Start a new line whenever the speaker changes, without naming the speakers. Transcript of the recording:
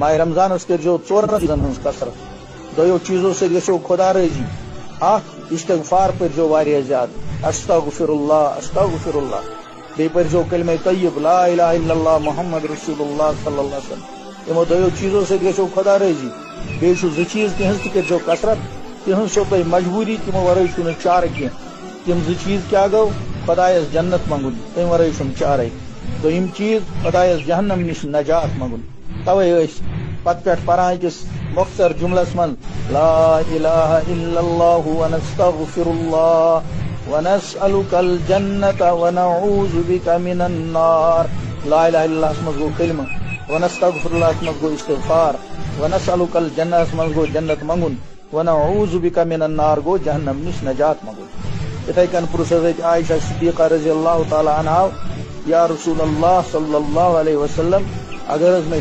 ماہ رمضان کرو 4 چیزن ہز کثرت. دویو چیزوں سے گھو خدا رضی. استغفار پرزو واریاہ زیادہ استغفر اللہ استغفر اللہ. بی پرزو کلمہ طیب لا الہ الا اللہ محمد رسول اللہ صلی اللہ علیہ وسلم. یمو دویو چیزوں سے گھو خدا رضی. بیچ 2 چیز تہذ ترو کثرت. تہذ چھو تہ مجبوری تمو ورائے چھو چارہ کی. تم 2 چیز کیا گو خدایس جنت منگن تم ورائے چھم چارے. دویم چیز خدایس جہنم نش نجات منگن. توے پتہ پہ پران کس مختصر جملس من لا الہ الا اللہ ونستغفر اللہ ونسألک الجنت ونعوذ بک من النار. لا الہ الا اللہ مز گو کلمہ, ونستغفر اللہ مز گو استغفار, ونسألک الجنت مز گو جنت منگن, ونعوذ بک من النار گو جہنم نش نجات منگن. اتھے کن پرس عائشہ صدیقہ رضی اللہ تعالی عنہا یا رسول اللہ صلی اللہ علیہ وسلم اگر میں